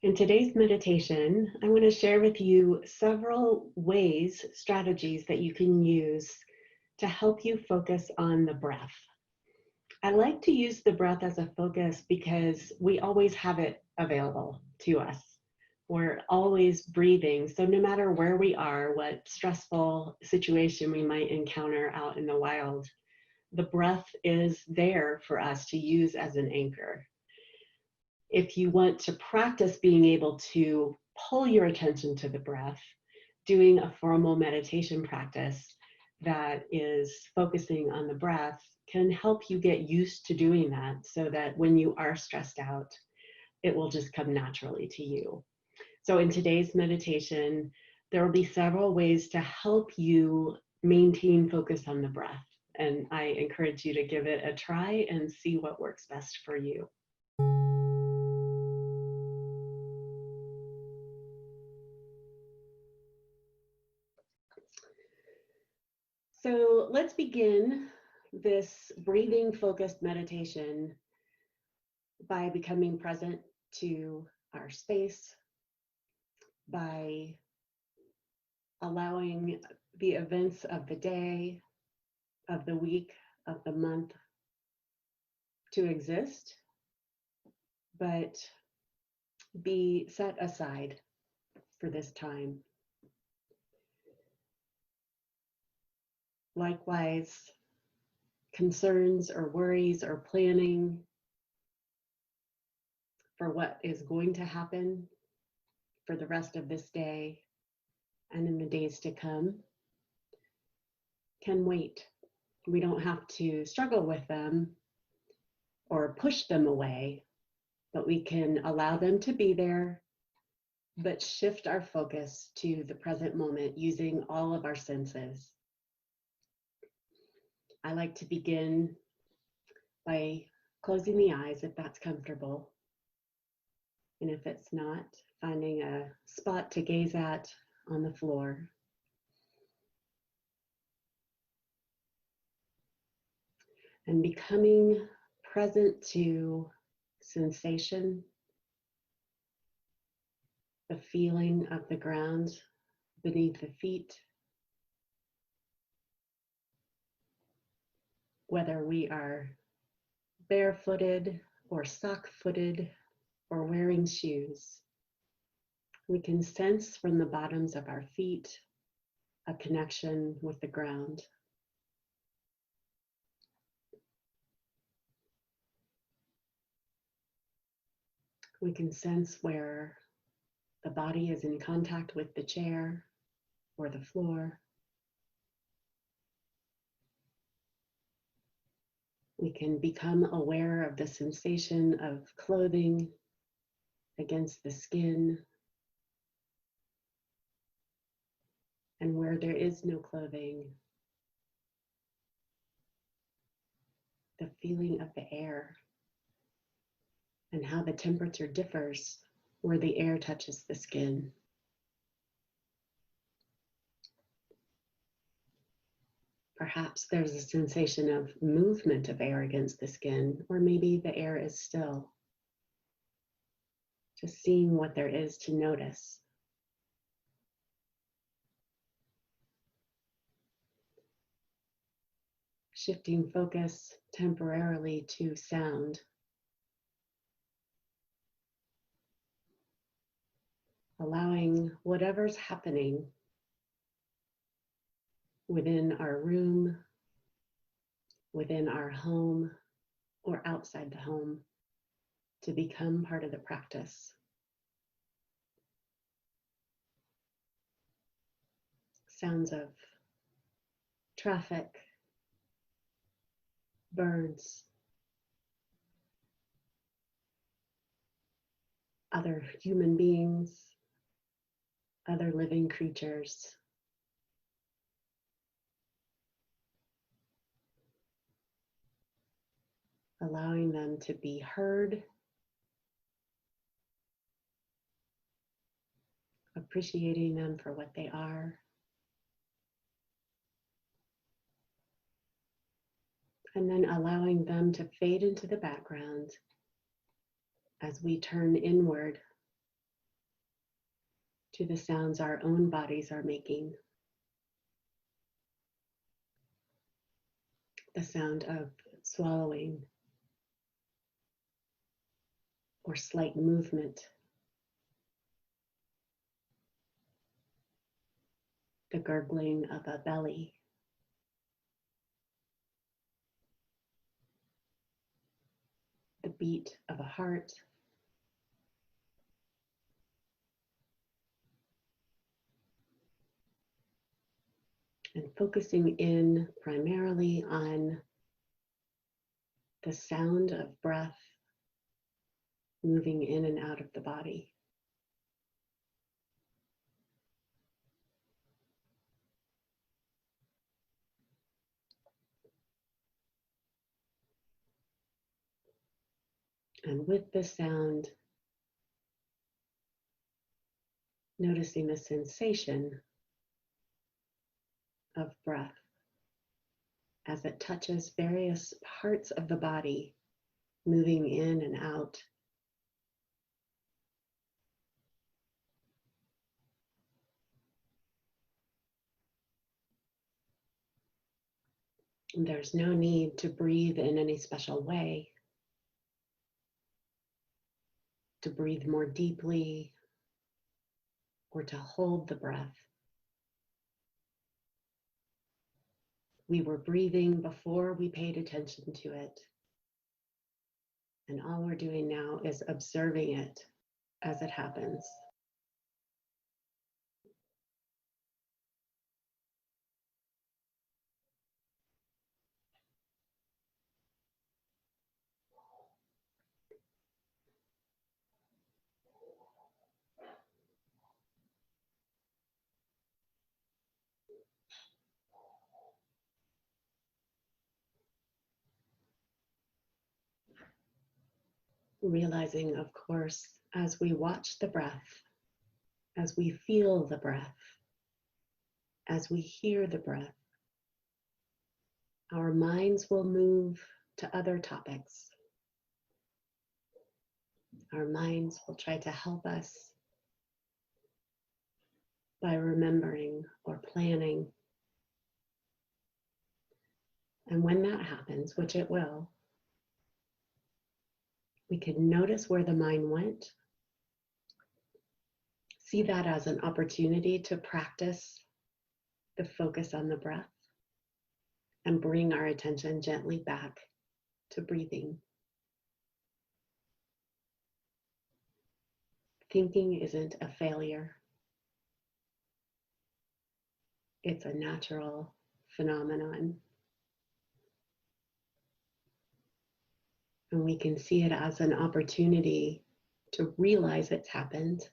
In today's meditation, I want to share with you several ways, strategies that you can use to help you focus on the breath. I like to use the breath as a focus because we always have it available to us. We're always breathing. So no matter where we are, what stressful situation we might encounter out in the wild, the breath is there for us to use as an anchor. If you want to practice being able to pull your attention to the breath, doing a formal meditation practice that is focusing on the breath can help you get used to doing that so that when you are stressed out, it will just come naturally to you. So in today's meditation, there will be several ways to help you maintain focus on the breath. And I encourage you to give it a try and see what works best for you. So let's begin this breathing focused meditation by becoming present to our space, by allowing the events of the day, of the week, of the month to exist, but be set aside for this time. Likewise, concerns or worries or planning for what is going to happen for the rest of this day and in the days to come can wait. We don't have to struggle with them or push them away, but we can allow them to be there, but shift our focus to the present moment using all of our senses. I like to begin by closing the eyes if that's comfortable. And if it's not, finding a spot to gaze at on the floor. And becoming present to sensation, the feeling of the ground beneath the feet, whether we are barefooted or sock-footed or wearing shoes. We can sense from the bottoms of our feet a connection with the ground. We can sense where the body is in contact with the chair or the floor. We can become aware of the sensation of clothing against the skin, and where there is no clothing, the feeling of the air and how the temperature differs where the air touches the skin. Perhaps there's a sensation of movement of air against the skin, or maybe the air is still. Just seeing what there is to notice. Shifting focus temporarily to sound. Allowing whatever's happening within our room, within our home, or outside the home to become part of the practice. Sounds of traffic, birds, other human beings, other living creatures. Allowing them to be heard, appreciating them for what they are, and then allowing them to fade into the background as we turn inward to the sounds our own bodies are making. The sound of swallowing or slight movement. The gurgling of a belly. The beat of a heart. And focusing in primarily on the sound of breath moving in and out of the body. And with the sound, noticing the sensation of breath as it touches various parts of the body, moving in and out. And there's no need to breathe in any special way, to breathe more deeply, or to hold the breath. We were breathing before we paid attention to it. And all we're doing now is observing it as it happens. Realizing, of course, as we watch the breath, as we feel the breath, as we hear the breath, our minds will move to other topics. Our minds will try to help us by remembering or planning. And when that happens, which it will, we can notice where the mind went, see that as an opportunity to practice the focus on the breath, and bring our attention gently back to breathing. Thinking isn't a failure. It's a natural phenomenon. And we can see it as an opportunity to realize it's happened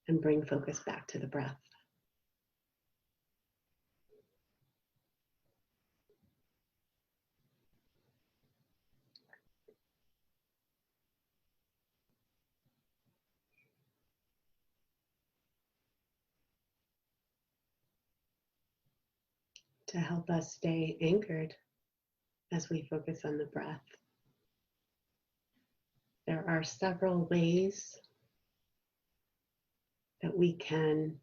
and bring focus back to the breath. To help us stay anchored as we focus on the breath, there are several ways that we can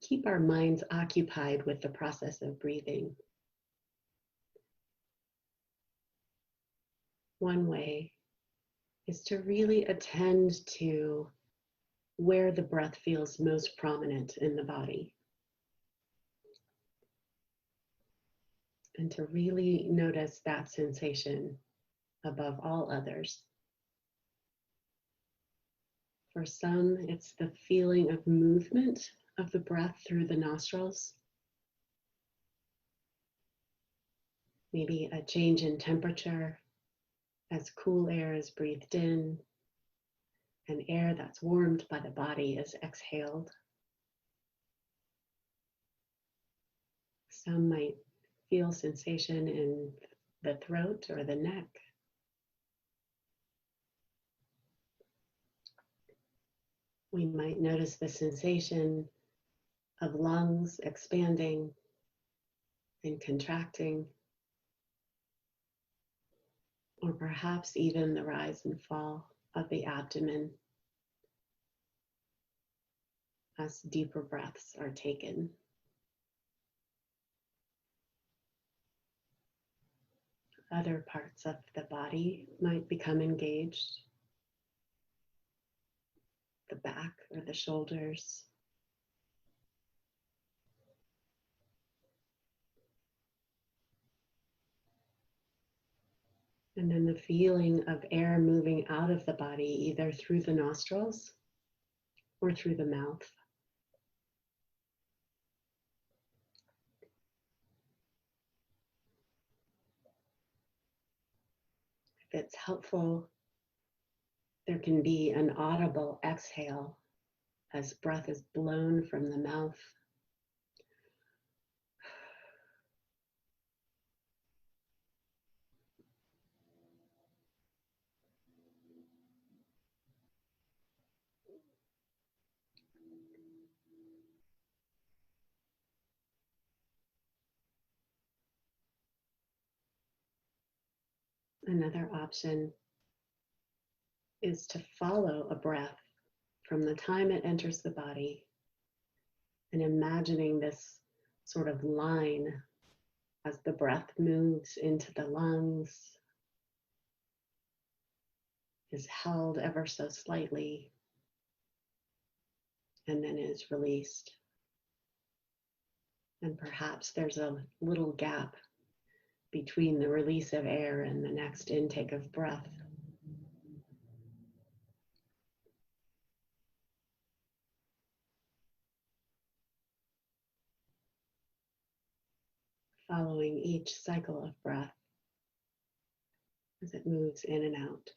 keep our minds occupied with the process of breathing. One way is to really attend to where the breath feels most prominent in the body. And to really notice that sensation above all others. For some, it's the feeling of movement of the breath through the nostrils. Maybe a change in temperature as cool air is breathed in and air that's warmed by the body is exhaled. Some might feel sensation in the throat or the neck. We might notice the sensation of lungs expanding and contracting, or perhaps even the rise and fall of the abdomen as deeper breaths are taken. Other parts of the body might become engaged, the back or the shoulders. And then the feeling of air moving out of the body, either through the nostrils or through the mouth. If it's helpful, there can be an audible exhale as breath is blown from the mouth. Another option is to follow a breath from the time it enters the body and imagining this sort of line as the breath moves into the lungs, is held ever so slightly, and then is released. And perhaps there's a little gap between the release of air and the next intake of breath. Following each cycle of breath as it moves in and out.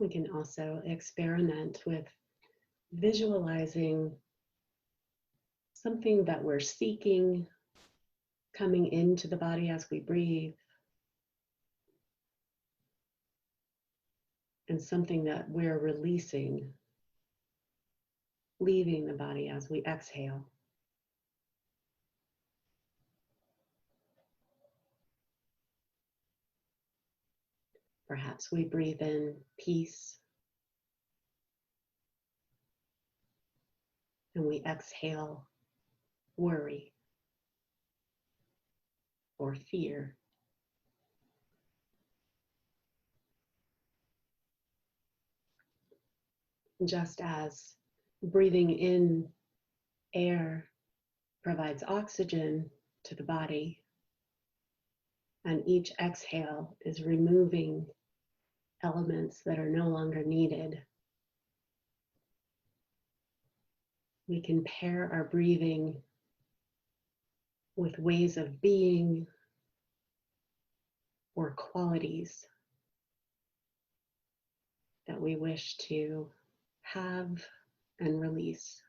We can also experiment with visualizing something that we're seeking coming into the body as we breathe, and something that we're releasing, leaving the body as we exhale. Perhaps we breathe in peace, and we exhale worry or fear. Just as breathing in air provides oxygen to the body, and each exhale is removing elements that are no longer needed, we can pair our breathing with ways of being or qualities that we wish to have and release.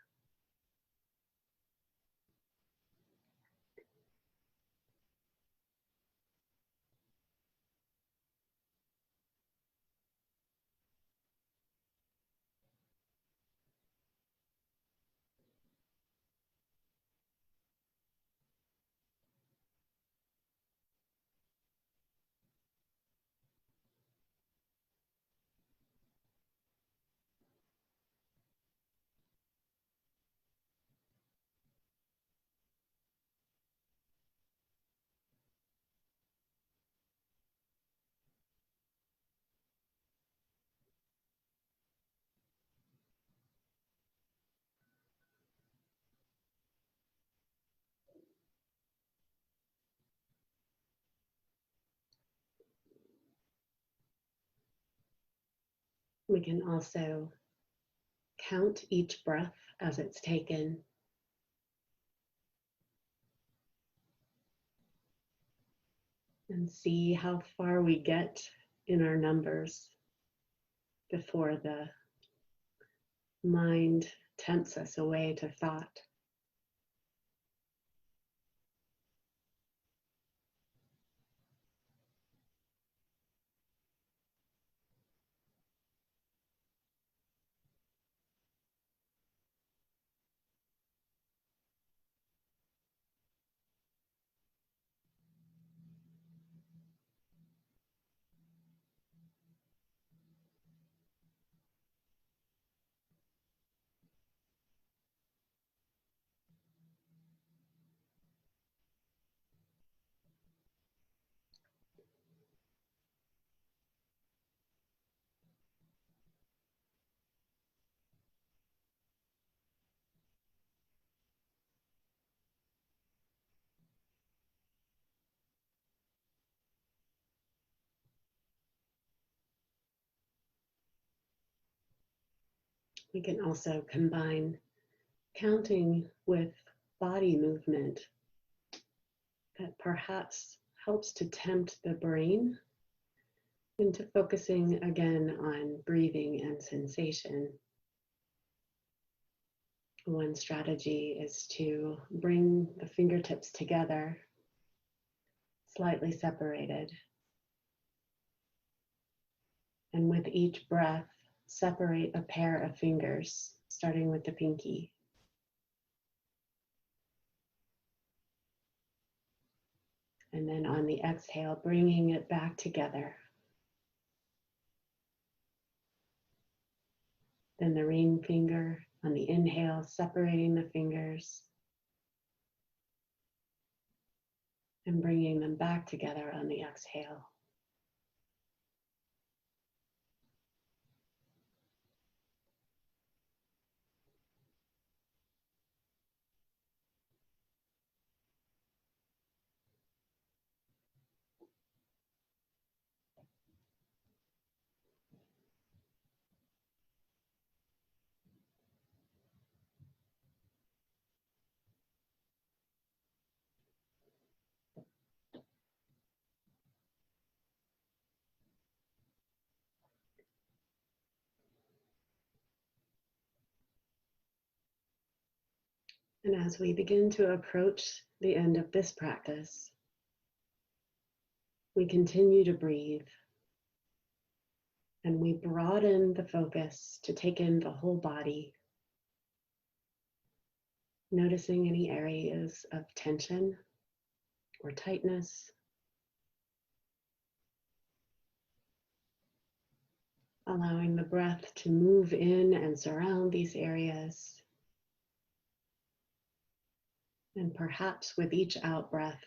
We can also count each breath as it's taken. and see how far we get in our numbers before the mind tempts us away to thought. We can also combine counting with body movement that perhaps helps to tempt the brain into focusing again on breathing and sensation. One strategy is to bring the fingertips together, slightly separated, and with each breath, separate a pair of fingers, starting with the pinky. And then on the exhale, bringing it back together. Then the ring finger on the inhale, separating the fingers and bringing them back together on the exhale. And as we begin to approach the end of this practice, we continue to breathe and we broaden the focus to take in the whole body, noticing any areas of tension or tightness, allowing the breath to move in and surround these areas. And perhaps with each out breath,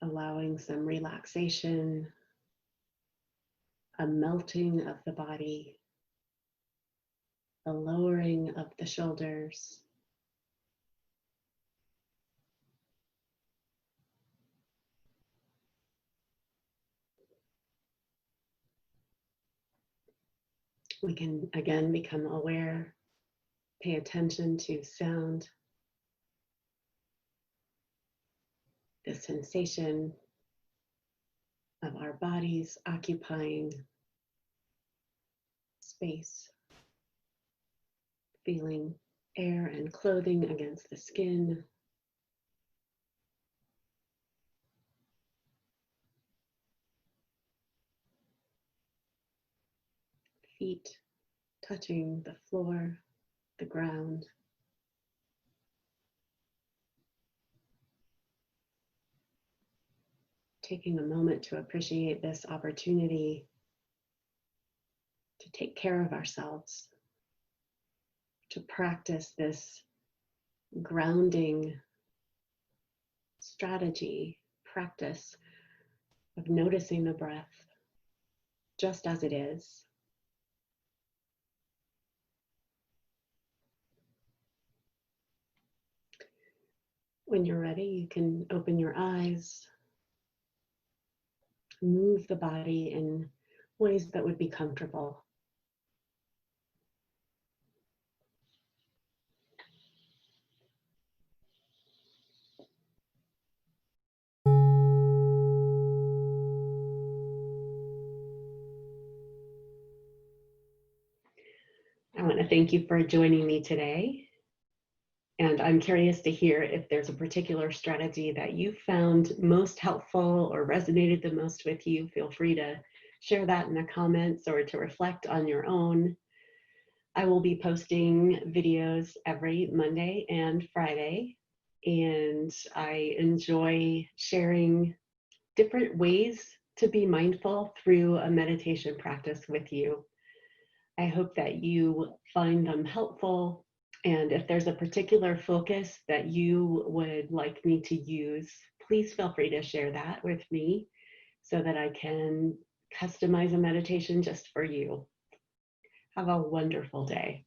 allowing some relaxation, a melting of the body, a lowering of the shoulders. We can again become aware, pay attention to sound, the sensation of our bodies occupying space, feeling air and clothing against the skin. Feet touching the floor, the ground. Taking a moment to appreciate this opportunity to take care of ourselves, to practice this grounding strategy, practice of noticing the breath just as it is. When you're ready, you can open your eyes, move the body in ways that would be comfortable. thank you for joining me today. And I'm curious to hear if there's a particular strategy that you found most helpful or resonated the most with you. Feel free to share that in the comments or to reflect on your own. I will be posting videos every Monday and Friday, and I enjoy sharing different ways to be mindful through a meditation practice with you. I hope that you find them helpful. And if there's a particular focus that you would like me to use, please feel free to share that with me so that I can customize a meditation just for you. Have a wonderful day.